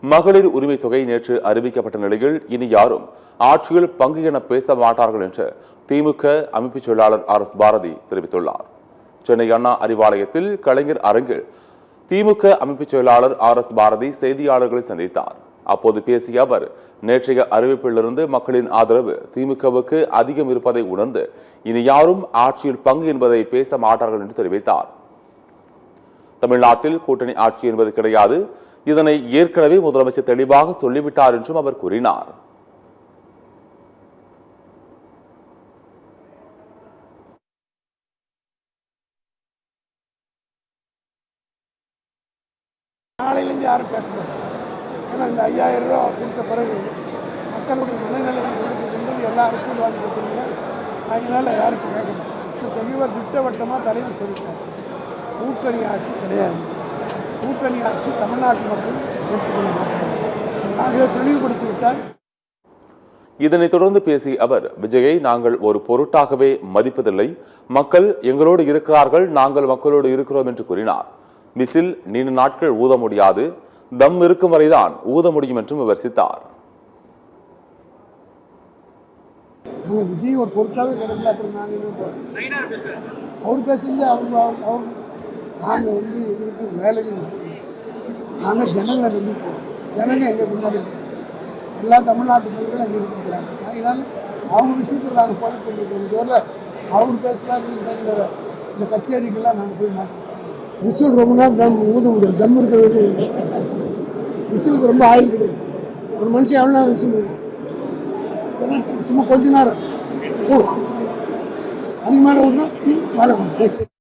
மகளிர் உரிமை தொகை நேற்று அறிவிக்கப்பட்ட நிலையில் இனி யாரும் ஆட்சியில் பங்கு என பேச மாட்டார்கள் என்று திமுக அமைப்பு செயலாளர் RS பாரதி தெரிவித்துள்ளார். சென்னை அண்ணா அறிவாலயத்தில் கலைஞர் அரங்கில் திமுக அமைப்பு செயலாளர் RS பாரதி செய்தியாளர்களை சந்தித்தார். அப்போது பேசிய அவர், நேற்றைய அறிவிப்பிலிருந்து மக்களின் ஆதரவு திமுகவுக்கு அதிகம் இருப்பதை உணர்ந்து இனி யாரும் ஆட்சியில் பங்கு என்பதை பேச மாட்டார்கள் என்று தெரிவித்தார். தமிழ்நாட்டில் கூட்டணி ஆட்சி என்பது கிடையாது, இதனை ஏற்கனவே முதலமைச்சர் தெளிவாக சொல்லிவிட்டார் என்றும் அவர் கூறினார். நாளையிலிருந்து யாரும் பேச மாட்டாங்க. ஏன்னா இந்த 5000 ரூபா கொடுத்த பிறகு மக்களுடைய மனநிலை இருக்குதுன்றது எல்லா அரசியல்வாதிகளும் தெரியும். அதனால யாருக்கும் கேட்க மாட்டாங்க. தெளிவாக திட்டவட்டமாக தலைவர் சொல்லிட்டார், கூட்டணி ஆட்சி கிடையாது, கூட்டணி ஆட்சி தமிழ்நாட்டு மக்கள் ஏற்றுக்கொள்ள மாட்டார்கள். ஆகவே தெளிவுபடுத்தி விட்டார். இதனைத் தொடர்ந்து பேசிய அவர், விஜயை நாங்கள் ஒரு பொருட்டாகவே மதிப்பதில்லை, மக்கள் எங்களோடு இருக்கிறார்கள், நாங்கள் மக்களோடு இருக்கிறோம் என்று கூறினார். மிசில் நீண்ட நாட்கள் ஊத முடியாது, தம் இருக்கும் வரைதான் ஊத முடியும் என்றும் விமர்சித்தார். விஜய் ஒரு பொருட்டாவே கிடைக்கல, அப்புறம் நாங்கள் அவர் பேசுறது அவங்க நாங்கள் எங்களுக்கு வேலைகள் நாங்கள் ஜனங்களை நம்பி போகிறோம். ஜனங்க எங்கள் முன்னாடி இருக்காங்க, எல்லா தமிழ்நாட்டு மக்களும் எங்கே இருக்கிறாங்க. அதனால அவங்க விஷயத்தில் நாங்கள் போய் கொண்டிருக்கிறோம். இதுவரை அவர் பேசுகிறாரு இந்த கச்சேரிக்கெல்லாம் நாங்கள் போய் மாட்டிருக்கோம். விசில் ரொம்ப நேரம் தம் ஊத முடியாது, தம் இருக்கிறது விசிலுக்கு ரொம்ப ஆயில் கிடையாது. ஒரு மனுஷன் எவ்வளோ நேரம் விசில் இருக்கும், இதெல்லாம் சும்மா கொஞ்ச நேரம் கூடும், அதிகமான ஊர்னா வேலை பண்ணும்.